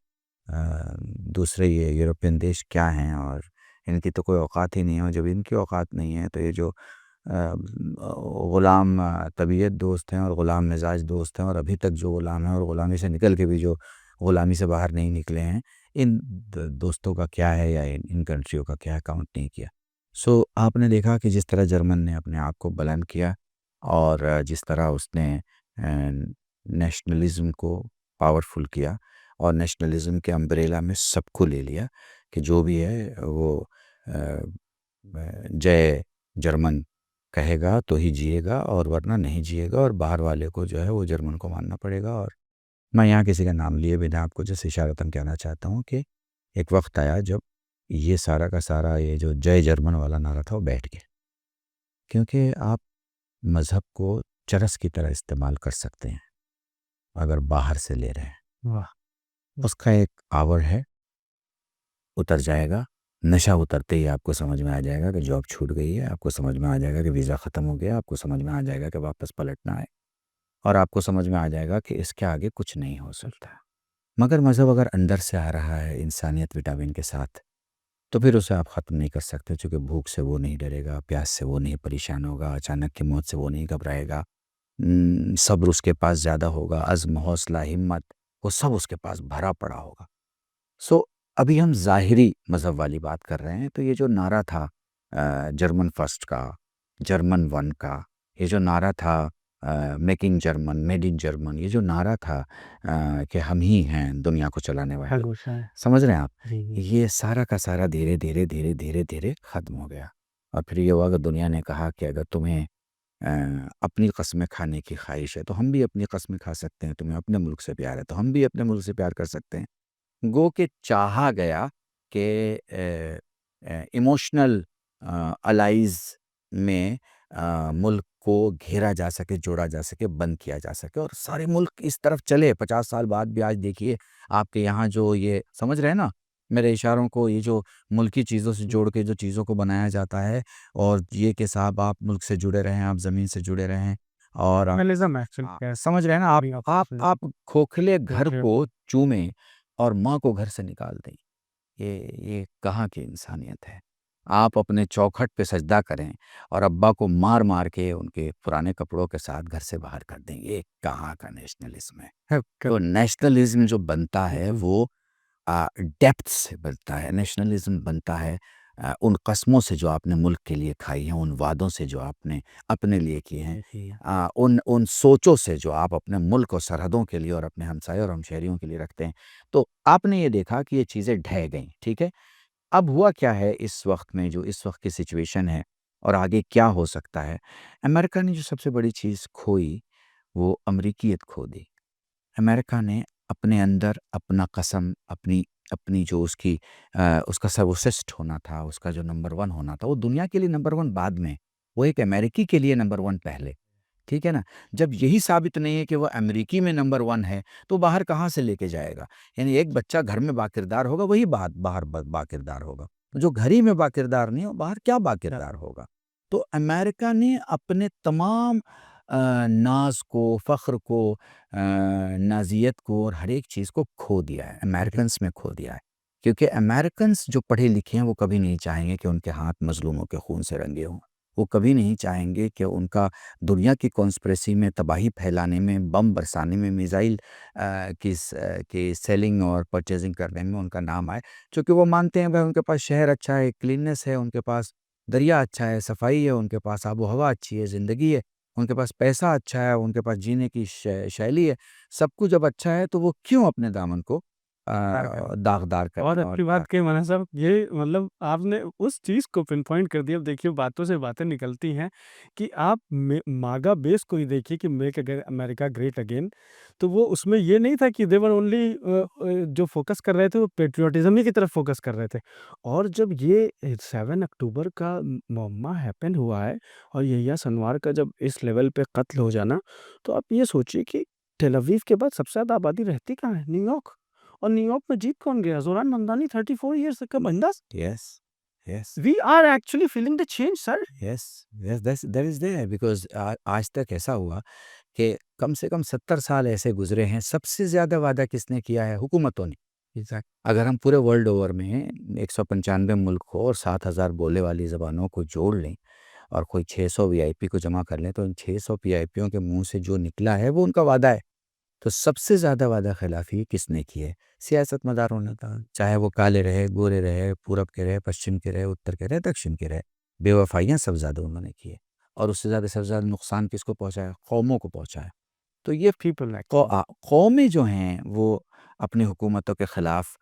दूसरे ये यूरोपियन देश क्या हैं और इनकी तो कोई औकात ही नहीं है, और जब इनकी औकात नहीं है तो ये जो ग़ुलाम तबीयत दोस्त हैं और ग़ुलाम मिजाज दोस्त हैं, और अभी तक जो ग़ुलाम हैं और ग़ुलामी से निकल के भी जो ग़ुलामी से बाहर नहीं निकले हैं, इन दोस्तों का क्या है या इन कंट्रियों का क्या है, काउंट नहीं किया। सो आपने देखा कि जिस तरह जर्मन ने अपने आप को बुलंद किया और जिस तरह उसने नेशनलिज्म को पावरफुल किया और नेशनलिज्म के अम्ब्रेला में सबको ले लिया कि जो भी है वो अ, जय जर्मन कहेगा तो ही जिएगा और वरना नहीं जिएगा, और बाहर वाले को जो है वो जर्मन को मानना पड़ेगा। और मैं यहाँ किसी का नाम लिए बिना आपको जैसे इशारतन कहना चाहता हूँ कि एक वक्त आया जब ये सारा का सारा ये जो जय जर्मन वाला नारा था वो बैठ गया, क्योंकि आप मज़हब को चरस की तरह इस्तेमाल कर सकते हैं अगर बाहर से ले रहे हैं। वाह! उसका एक आवर है, उतर जाएगा। नशा उतरते ही आपको समझ में आ जाएगा कि जॉब छूट गई है, आपको समझ में आ जाएगा कि वीज़ा ख़त्म हो गया, आपको समझ में आ जाएगा कि वापस पलटना है, और आपको समझ में आ जाएगा कि इसके आगे कुछ नहीं हो सकता। मगर मज़हब अगर अंदर से आ रहा है इंसानियत विटामिन के साथ, तो फिर उसे आप ख़त्म नहीं कर सकते, क्योंकि भूख से वो नहीं डरेगा, प्यास से वो नहीं परेशान होगा, अचानक की मौत से वो नहीं घबराएगा। सब्र उसके पास ज़्यादा होगा, अज़्म, हौसला, हिम्मत, वो सब उसके पास भरा पड़ा होगा। सो अभी हम ज़ाहिरी मज़हब वाली बात कर रहे हैं, तो ये जो नारा था जर्मन फर्स्ट का, जर्मन वन का, ये जो नारा था making German, made in German, ये जो नारा था कि हम ही हैं दुनिया को चलाने वाले, खरगोश है। समझ रहे हैं आप? जी, जी। ये सारा का सारा धीरे धीरे धीरे धीरे धीरे ख़त्म हो गया। और फिर ये हुआ कि दुनिया ने कहा कि अगर तुम्हें अपनी कस्में खाने की ख्वाहिश है तो हम भी अपनी कस्में खा सकते हैं, तुम्हें अपने मुल्क से प्यार है तो हम भी अपने मुल्क से प्यार कर सकते हैं। गो के चाहा गया कि इमोशनल अलाइज में मुल्क को घेरा जा सके, जोड़ा जा सके, बंद किया जा सके, और सारे मुल्क इस तरफ चले। 50 साल बाद भी आज देखिए आपके यहाँ जो ये समझ रहे हैं ना मेरे इशारों को, ये जो मुल्की चीज़ों से जोड़ के जो चीज़ों को बनाया जाता है, और ये कि साहब आप मुल्क से जुड़े रहें, आप ज़मीन से जुड़े रहें, और मिनिमलिज़्म एक्चुअली हाँ, क्या है? समझ रहे हैं ना आप वी ऑफ आप द आप खोखले घर न्यूक्लियर को चूमें और माँ को घर से निकाल दें। ये कहाँ की इंसानियत है? आप अपने चौखट पे सजदा करें और अब्बा को मार-मार के उनके पुराने कपड़ों के साथ घर से बाहर कर दें। ये कहाँ का नेशनलिज़्म है? तो नेशनलिज़्म जो बनता है वो डेप्थ से बनता है, नेशनलिज़्म बनता है उन कस्मों से जो आपने मुल्क के लिए खाई हैं, उन वादों से जो आपने अपने लिए किए हैं, उन उन सोचों से जो आप अपने मुल्क और सरहदों के लिए और अपने हमसायों और हमशहरियों के लिए रखते हैं। तो आपने ये देखा कि ये चीज़ें ढह गईं, ठीक है? अब हुआ क्या है इस वक़्त में, जो इस वक़्त की सिचुएशन है और आगे क्या हो सकता है? अमेरिका ने जो सबसे बड़ी चीज़ खोई, वो अमरीकियत खो दी। अमेरिका ने अपने अंदर अपना कसम, अपनी अपनी जो उसका सर्वश्रेष्ठ होना था, उसका जो नंबर 1 होना था, वो दुनिया के लिए नंबर 1 बाद में, वो एक अमेरिकी के लिए नंबर 1 पहले, ठीक है ना? जब यही साबित नहीं है कि वो अमेरिकी में नंबर 1 है, तो बाहर कहाँ से लेके जाएगा? यानी एक बच्चा घर में बाकिरदार होगा, वही बाहर बाकिरदार होगा। जो घर ही में बाकिरदार नहीं हो, बाहर क्या बाकिरदार होगा? तो अमेरिका ने अपने तमाम नाज़ को, फ़ख्र को, नाज़ियत को और हर एक चीज़ को खो दिया है, अमेरिकन्स में खो दिया है। क्योंकि अमेरिकन्स जो पढ़े लिखे हैं, वो कभी नहीं चाहेंगे कि उनके हाथ मज़लूमों के खून से रंगे हों। वो कभी नहीं चाहेंगे कि उनका दुनिया की कॉन्स्पिरेसी में, तबाही फैलाने में, बम बरसाने में, मिसाइल की सेलिंग और परचेज़िंग करने में उनका नाम आए। चूँकि वो मानते हैं भाई उनके पास शहर अच्छा है, क्लीननेस है, उनके पास दरिया अच्छा है, सफाई है, उनके पास आबो-हवा अच्छी है, ज़िंदगी है, उनके पास पैसा अच्छा है, उनके पास जीने की शैली है। सब कुछ जब अच्छा है तो वो क्यों अपने दामन को दागदार बहुत करें और अच्छी बात कही मना साहब। ये मतलब आपने उस चीज़ को पिन पॉइंट कर दिया। अब देखिए बातों से बातें निकलती हैं कि आप मागा बेस को ही देखिए कि मेक अमेरिका ग्रेट अगेन। तो वो उसमें ये नहीं था कि देवर ओनली जो फोकस कर रहे थे वो पेट्रियोटिज्म ही की तरफ फोकस कर रहे थे। और जब ये 7 अक्टूबर का मुअम्मा हैपन हुआ है और यहिया सिनवार का जब इस लेवल पे कत्ल हो जाना, तो आप ये सोचिए कि टेल अवीव के बाद सबसे ज़्यादा आबादी रहती कहाँ है? न्यूयॉर्क। और न्यूयॉर्क में जीत कौन गया? ज़ोरान ममदानी 34 ईयर्स का बंदा। Yes, yes. We are actually feeling the change sir. Yes, yes, that is there because आज तक ऐसा हुआ कि कम से कम 70 साल ऐसे गुज़रे हैं, सबसे ज़्यादा वादा किसने किया है? हुकूमतों ने। एग्ज़ैक्ट अगर हम पूरे वर्ल्ड ओवर में 195 मुल्क को और 7,000 बोले वाली ज़बानों को जोड़ लें और कोई 600 वीआईपी को जमा कर लें, तो इन 600 वीआईपियों के मुँह से जो निकला है, वो उनका वादा है। तो सबसे ज़्यादा वादा खिलाफ़ी किसने की है? सियासतमदारों ने कहा, चाहे वो काले रहे, गोरे रहे, पूरब के रहे, पश्चिम के रहे, उत्तर के रहे, दक्षिण के रहे। बेवफ़ाइयाँ सबसे ज़्यादा उन्होंने की है, और उससे ज़्यादा सबसे ज़्यादा नुकसान किसको पहुँचा है? कौमों को पहुँचा है। तो ये पीपल एक्चुअली। कौमें जो हैं वो अपनी हुकूमतों के ख़िलाफ़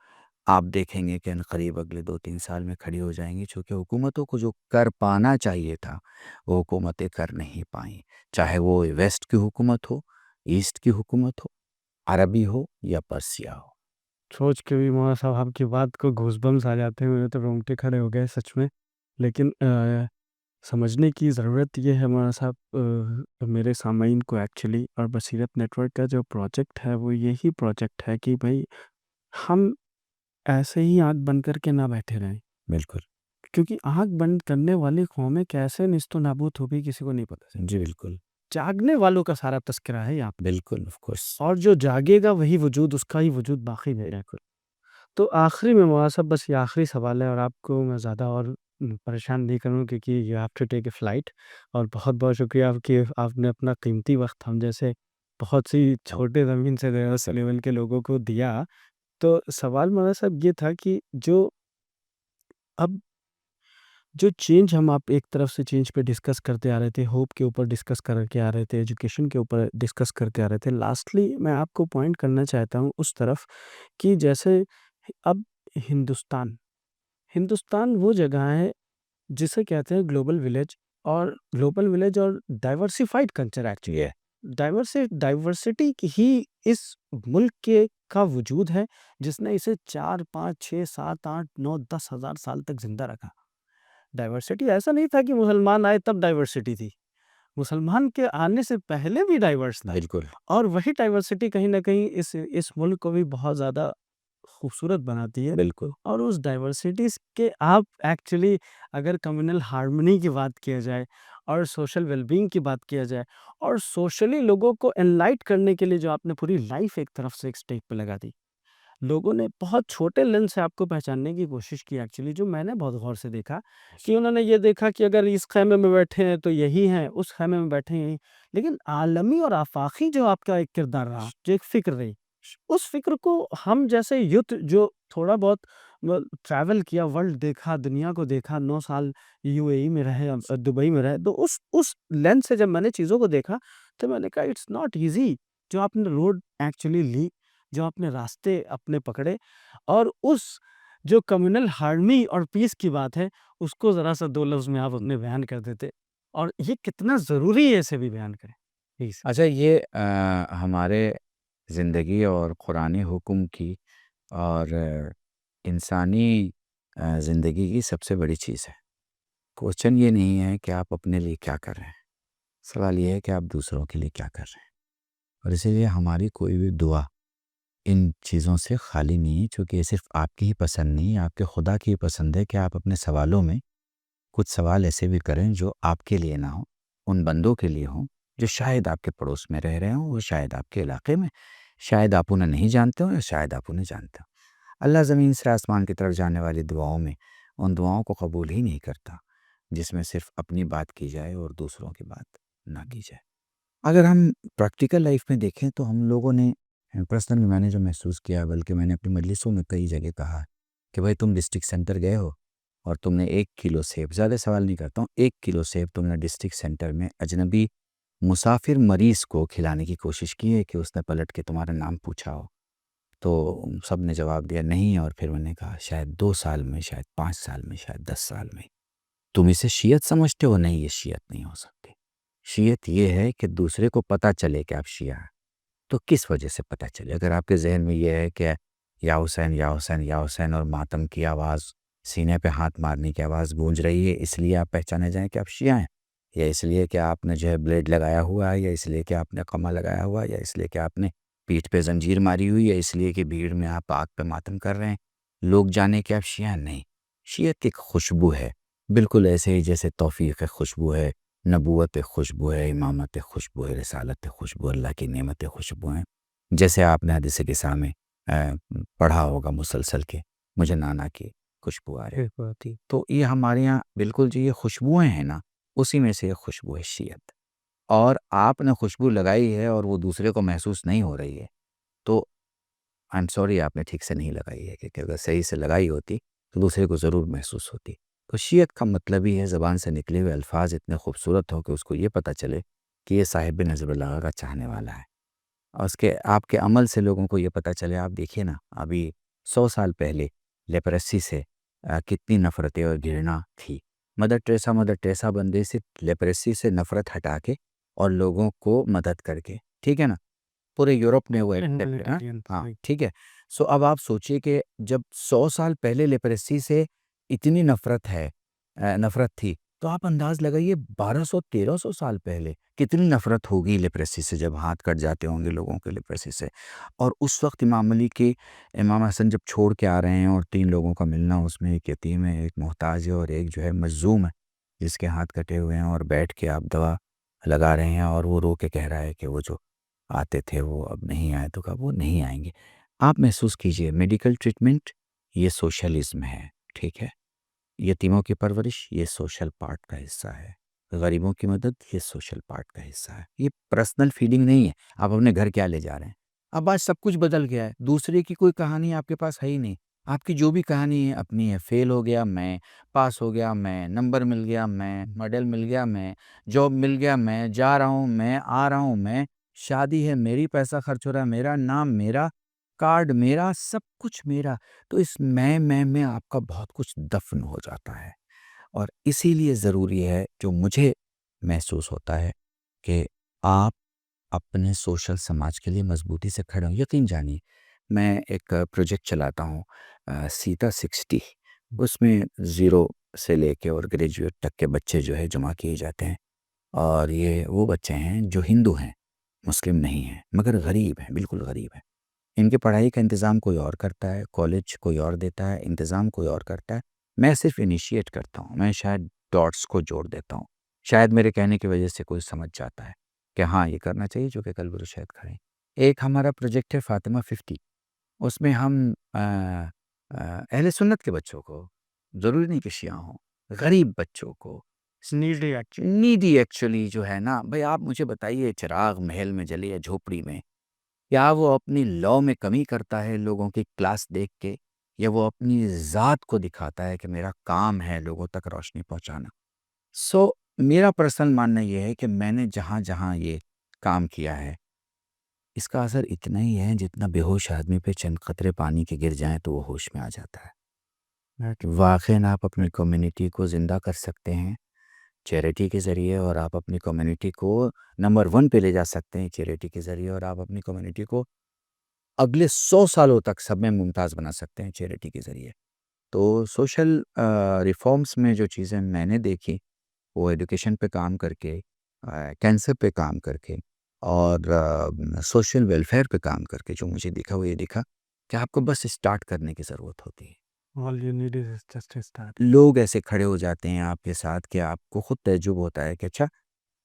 आप देखेंगे कि अनक़रीब अगले 2-3 साल में खड़ी हो जाएँगी, चूँकि हुकूमतों को जो कर पाना चाहिए था, वो हुकूमतें कर नहीं पाईं। चाहे वो वेस्ट की हुकूमत हो, ईस्ट की हुकूमत हो, अरबी हो या पर्सिया हो। सोच के भी मौलाना साहब आपकी बात को गूज़बम्प्स आ जाते हैं, मेरे तो रोंगटे खड़े हो गए सच में। लेकिन समझने की ज़रूरत ये है मौलाना साहब, मेरे सामाईन को एक्चुअली, और बसीरत नेटवर्क का जो प्रोजेक्ट है वो यही प्रोजेक्ट है कि भई हम ऐसे ही आँख बंद करके ना बैठे रहें। बिल्कुल। क्योंकि आँख बंद करने वाली कौमें कैसे नेस्तनाबूद हो गई किसी को नहीं पता चला। जी, बिल्कुल। जागने वालों का सारा तज़किरा है यहाँ पे। बिल्कुल, ऑफ़ कोर्स। और जो जागेगा वही वजूद, उसका ही वजूद बाकी रहेगा। तो आखिरी में मौलाना साहब बस ये आखिरी सवाल है और आपको मैं ज़्यादा और परेशान नहीं करूँगा क्योंकि you have to take a flight. और बहुत-बहुत शुक्रिया आपकी आपने अपना कीमती वक़्त हम जैसे बहुत सी छोटे ज़मीन से गए उस लेवल के लोगों को दिया। तो सवाल मौलाना साहब ये था कि अब जो चेंज हम आप एक तरफ से चेंज पे डिस्कस करते आ रहे थे, होप के ऊपर डिस्कस करके आ रहे थे, एजुकेशन के ऊपर डिस्कस करते आ रहे थे। लास्टली मैं आपको पॉइंट करना चाहता हूँ उस तरफ कि जैसे अब हिंदुस्तान हिंदुस्तान वो जगह है जिसे कहते हैं ग्लोबल विलेज और डाइवर्सिफाइड कल्चर एक्चुअली ये है। डाइवर्सिटी की ही इस मुल्क के का वजूद है जिसने इसे 4, 5, 6, 7, 8, 9, 10 हज़ार साल तक ज़िंदा रखा। डाइवर्सिटी ऐसा नहीं था कि मुसलमान आए तब डाइवर्सिटी थी। मुसलमान के आने से पहले भी डाइवर्स था बिल्कुल और वही डाइवर्सिटी कहीं न कहीं इस मुल्क को भी बहुत ज़्यादा खूबसूरत बनाती है। बिल्कुल और उस डाइवर्सिटीज़ के आप एक्चुअली अगर कम्युनल हार्मनी की बात किया जाए और सोशल वेलबीइंग की बात किया जाए और सोशली लोगों को एनलाइट करने के लिए जो आपने पूरी लाइफ़ एक तरफ से एक स्टेज पे लगा दी। लोगों ने बहुत छोटे लेंस से आपको पहचानने की कोशिश की एक्चुअली जो मैंने बहुत गौर से देखा कि उन्होंने ये देखा कि अगर इस ख़ैमे में बैठे हैं तो यही हैं, उस ख़ैमे में बैठे हैं यही। लेकिन आलमी और आफ़ाक़ी जो आपका एक किरदार रहा, जो एक फ़िक्र रही, उस फ़िक्र को हम जैसे यूथ जो थोड़ा बहुत ट्रैवल किया, वर्ल्ड देखा, दुनिया को देखा, 9 साल यूएई में रहे, दुबई में रहे, तो उस लेंस से जब मैंने चीज़ों को देखा, तो मैंने कहा इट्स नॉट ईज़ी जो आपने रोड एक्चुअली ली, जो आपने रास्ते अपने पकड़े और उस जो कम्युनल हार्मनी और पीस की बात है, उसको ज़रा-सा 2 लफ्ज़ में आप अपने बयान कर देते और ये कितना ज़रूरी है इसे भी बयान करें? प्लीज़। अच्छा ये हमारे ज़िंदगी और कुरानी हुक्म की और इंसानी ज़िंदगी की सबसे बड़ी चीज़ है। क्वेश्चन ये नहीं है कि आप अपने लिए क्या कर रहे हैं, सवाल ये है कि आप दूसरों के लिए क्या कर रहे हैं। और इसीलिए हमारी कोई भी दुआ इन चीज़ों से खाली नहीं है, चूँकि ये सिर्फ़ आपकी ही पसंद नहीं है, आपके खुदा की ही पसंद है कि आप अपने सवालों में कुछ सवाल ऐसे भी करें जो आपके लिए ना हो, उन बंदों के लिए हों जो शायद आपके पड़ोस में रह रहे हों, वो शायद आपके इलाके में, शायद आप उन्हें नहीं जानते हो या शायद आप उन्हें जानते हो। अल्लाह ज़मीन से आसमान की तरफ जाने वाली दुआओं में उन दुआओं को कबूल ही नहीं करता जिसमें सिर्फ अपनी बात की जाए और दूसरों की बात ना की जाए। अगर हम प्रैक्टिकल लाइफ में देखें तो हम लोगों ने पर्सनली मैंने जो महसूस किया, बल्कि मैंने अपनी मजलिसों में कई जगह कहा है कि भाई तुम डिस्ट्रिक्ट सेंटर गए हो और तुमने 1 किलो सेब, ज़्यादा सवाल नहीं करता हूँ, 1 किलो सेब तुमने डिस्ट्रिक्ट सेंटर में अजनबी मुसाफिर मरीज़ को खिलाने की कोशिश की है कि उसने पलट के तुम्हारा नाम पूछा हो? तो सब ने जवाब दिया नहीं, और फिर मैंने कहा शायद 2 साल में, शायद 5 साल में, शायद 10 साल में। तुम इसे शियत समझते हो? नहीं, ये शियत नहीं हो सकती। शियत ये है कि दूसरे को पता चले कि आप शिया हैं। तो किस वजह से पता चले? अगर आपके ज़हन में ये है कि या हुसैन, या हुसैन, या हुसैन और मातम की आवाज़, सीने पे हाथ मारने की आवाज़ गूंज रही है, इसलिए आप पहचाने जाएँ कि आप शिया हैं? या इसलिए कि आपने जो है ब्लेड लगाया हुआ है, या इसलिए कि आपने कमा लगाया हुआ है, या इसलिए कि आपने पीठ पे ज़ंजीर मारी हुई है, इसलिए कि भीड़ में आप आग पे मातम कर रहे हैं, लोग जाने कि आप शिया हैं? नहीं। शियत एक खुशबू है, बिल्कुल ऐसे ही जैसे तौफ़ीक़ खुशबू है, नबूवत खुशबू है, इमामत खुशबू है, रिसालत खुशबू, अल्लाह की नेमत खुशबू हैं। जैसे आपने हदीस किस्सा में पढ़ा होगा मुसलसल के, मुझे नाना की खुशबू आ रही। बिल्कुल, थी। तो ये हमारे यहाँ बिल्कुल जो ये खुशबुएँ हैं ना, उसी में से एक खुशबू है शियत। और आपने खुशबू लगाई है और वो दूसरे को महसूस नहीं हो रही है, तो आई एम सॉरी, आपने ठीक से नहीं लगाई है, क्योंकि अगर सही से लगाई होती तो दूसरे को ज़रूर महसूस होती। तो शियत का मतलब ही है ज़बान से निकले हुए अल्फाज इतने खूबसूरत हो कि उसको ये पता चले कि ये साहिब नज़रुल्लाह का चाहने वाला है, और उसके आपके अमल से लोगों को ये पता चले। आप देखिए ना, अभी 100 साल पहले लेप्रेसी से कितनी नफ़रतें और घृणा थी। मदर टेरेसा बंदे से लेप्रेसी से नफ़रत हटा के और लोगों को मदद करके, ठीक है ना? पूरे यूरोप ने वो एक्सेप्ट, हाँ, ह्यूमैनिटेरियन हाँ, राइट। ठीक है। सो अब आप सोचिए कि जब 100 साल पहले लेप्रेसी से इतनी नफ़रत थी, तो आप अंदाज़ लगाइए 1200-1300 साल पहले कितनी नफ़रत होगी लेप्रेसी से, जब हाथ कट जाते होंगे लोगों के लेप्रेसी से। और उस वक़्त इमाम हसन जब छोड़ के आ रहे हैं और 3 लोगों का मिलना, उसमें एक यतीम है, एक मोहताज है और एक जो है मज़लूम है, जिसके हाथ कटे हुए हैं, और बैठ के आप दवा लगा रहे हैं, और वो रो के कह रहा है कि वो जो आते थे वो अब नहीं आए, तो कहा वो नहीं आएँगे। आप महसूस कीजिए मेडिकल ट्रीटमेंट ये सोशलिज्म है, ठीक है? यतीमों की परवरिश ये सोशल पार्ट का हिस्सा है। गरीबों की मदद ये सोशल पार्ट का हिस्सा है। ये पर्सनल फीलिंग नहीं है, आप अपने घर क्या ले जा रहे हैं। अब आज सब कुछ बदल गया है, दूसरे की कोई कहानी आपके पास है ही नहीं। आपकी जो भी कहानी है अपनी है, फेल हो गया मैं, पास हो गया मैं, नंबर मिल गया मैं, मेडल मिल गया मैं, जॉब मिल गया मैं, जा रहा हूँ मैं, आ रहा हूँ मैं, शादी है मेरी, पैसा खर्च हो रहा है मेरा, नाम मेरा, कार्ड मेरा, सब कुछ मेरा। तो इस मैं में आपका बहुत कुछ दफ़न हो जाता है और इसीलिए ज़रूरी है जो मुझे महसूस होता है कि आप अपने सोशल समाज के लिए मज़बूती से खड़े हों। यकीन जानिए मैं एक प्रोजेक्ट चलाता हूँ सीता 60 उसमें ज़ीरो से लेके और ग्रेजुएट तक के बच्चे जो है जमा किए जाते हैं और ये वो बच्चे हैं जो हिंदू हैं, मुस्लिम नहीं हैं, मगर गरीब हैं, बिल्कुल गरीब हैं। इनकी पढ़ाई का इंतज़ाम कोई और करता है, कॉलेज कोई और देता है, इंतज़ाम कोई और करता है। मैं सिर्फ़ इनिशिएट करता हूँ, मैं शायद डॉट्स को जोड़ देता हूँ। शायद मेरे कहने की वजह से कोई समझ जाता है कि हाँ, ये करना चाहिए जो कि कल वो शायद करें। एक हमारा प्रोजेक्ट है फ़ातिमा 50 उसमें हम अहले सुन्नत के बच्चों को, ज़रूरी नहीं कि शिया हों, गरीब बच्चों को, नीडी एक्चुअली। नीडी एक्चुअली जो है ना, भई आप मुझे बताइए चिराग महल में जले या झोपड़ी में क्या वो अपनी लौ में कमी करता है लोगों की क्लास देख के या वो अपनी ज़ात को दिखाता है कि मेरा काम है लोगों तक रोशनी पहुंचाना। मेरा पर्सनल मानना ये है कि मैंने जहाँ जहाँ ये काम किया है इसका असर इतना ही है जितना बेहोश आदमी पे चंद कतरे पानी के गिर जाएं तो वो होश में आ जाता है। राइट। वाकई आप अपनी कम्युनिटी को ज़िंदा कर सकते हैं चैरिटी के ज़रिए और आप अपनी कम्युनिटी को नंबर 1 पे ले जा सकते हैं चैरिटी के ज़रिए और आप अपनी कम्युनिटी को अगले 100 सालों तक सब में मुमताज़ बना सकते हैं चैरिटी के ज़रिए। तो सोशल रिफ़ॉर्म्स में जो चीज़ें मैंने देखी, वो एजुकेशन पे काम करके कैंसर पे काम करके और सोशल वेलफेयर पे काम करके जो मुझे दिखा वो ये दिखा कि आपको बस स्टार्ट करने की ज़रूरत होती है। All you need is just a start. लोग ऐसे खड़े हो जाते हैं आपके साथ कि आपको खुद तजुब होता है कि अच्छा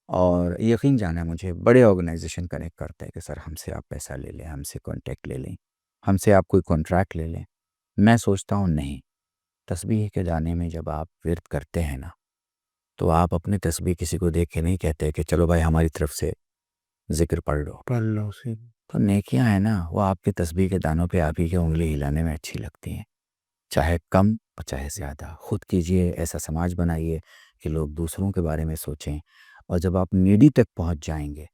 और यकीन जाना मुझे बड़े ऑर्गेनाइजेशन कनेक्ट करते हैं कि सर हमसे आप पैसा ले लें, हमसे कॉन्टैक्ट ले लें, हमसे आप कोई कॉन्ट्रैक्ट ले लें। मैं सोचता हूँ नहीं, तस्बीह के दाने में जब आप विर्द करते हैं ना, तो आप अपनी तस्बीह किसी को देख के नहीं कहते कि चलो भाई हमारी तरफ से ज़िक्र पढ़ लो। पढ़ लो सी। तो नेकियां हैं ना, वो आपकी तस्बीह के दानों पे आप ही की उँगली हिलाने में अच्छी लगती हैं। चाहे कम और चाहे ज़्यादा। खुद कीजिए, ऐसा समाज बनाइए कि लोग दूसरों के बारे में सोचें और जब आप नीडी तक पहुँच जाएँगे,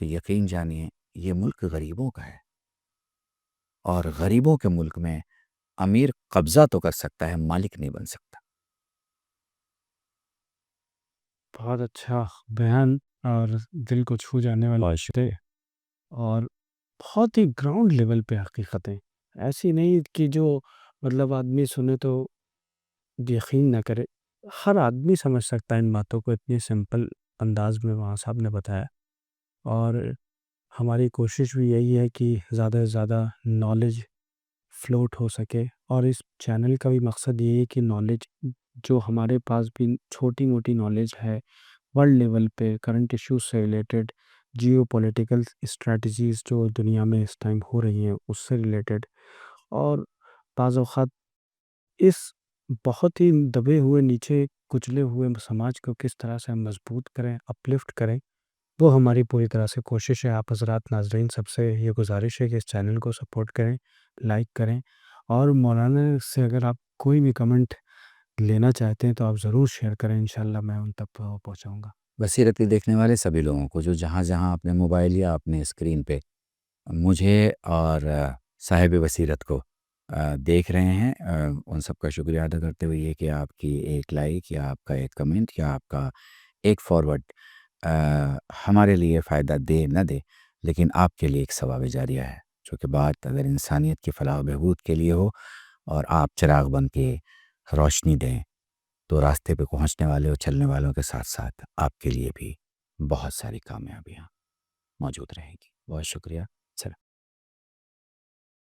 तो यकीन जानिए ये मुल्क गरीबों का है और गरीबों के मुल्क में अमीर कब्ज़ा तो कर सकता है, मालिक नहीं बन सकता। बहुत अच्छा बयान और दिल को छू जाने वाली बातें और बहुत ही ग्राउंड लेवल पे हकीकतें। ऐसी नहीं कि जो मतलब आदमी सुने तो यकीन ना करे। हर आदमी समझ सकता है इन बातों को इतनी सिंपल अंदाज में वहाँ साहब ने बताया। और हमारी कोशिश भी यही है कि ज़्यादा से ज़्यादा नॉलेज फ्लोट हो सके और इस चैनल का भी मकसद यही है कि नॉलेज जो हमारे पास भी छोटी मोटी नॉलेज है वर्ल्ड लेवल पे करंट इश्यूज से रिलेटेड, जियो पॉलिटिकल स्ट्रेटजीज जो दुनिया में इस टाइम हो रही हैं उससे रिलेटेड, और बाज़ औक़ात इस बहुत ही दबे हुए नीचे कुचले हुए समाज को किस तरह से हम मजबूत करें, अपलिफ्ट करें, वो हमारी पूरी तरह से कोशिश है। आप हज़रात नाज़रीन सबसे ये गुज़ारिश है कि इस चैनल को सपोर्ट करें, लाइक करें और मौलाना से अगर आप कोई भी कमेंट लेना चाहते हैं तो आप ज़रूर शेयर करें, इंशाअल्लाह मैं उन तक पहुँचाऊँगा। बसीरती देखने वाले सभी लोगों को जो जहाँ-जहाँ अपने मोबाइल या अपने स्क्रीन पे मुझे और साहिब बसीरत को देख रहे हैं उन सब का शुक्रिया अदा करते हुए ये कि आपकी एक लाइक या आपका एक कमेंट या आपका एक फॉरवर्ड हमारे लिए फ़ायदा दे न दे लेकिन आपके लिए एक सवाब जारिया है जो कि बात अगर इंसानियत की फलाह व बहबूद के लिए हो और आप चिराग बन के रोशनी दें तो रास्ते पे पहुंचने वाले और चलने वालों के साथ साथ आपके लिए भी बहुत सारी कामयाबियाँ मौजूद रहेंगी। बहुत शुक्रिया।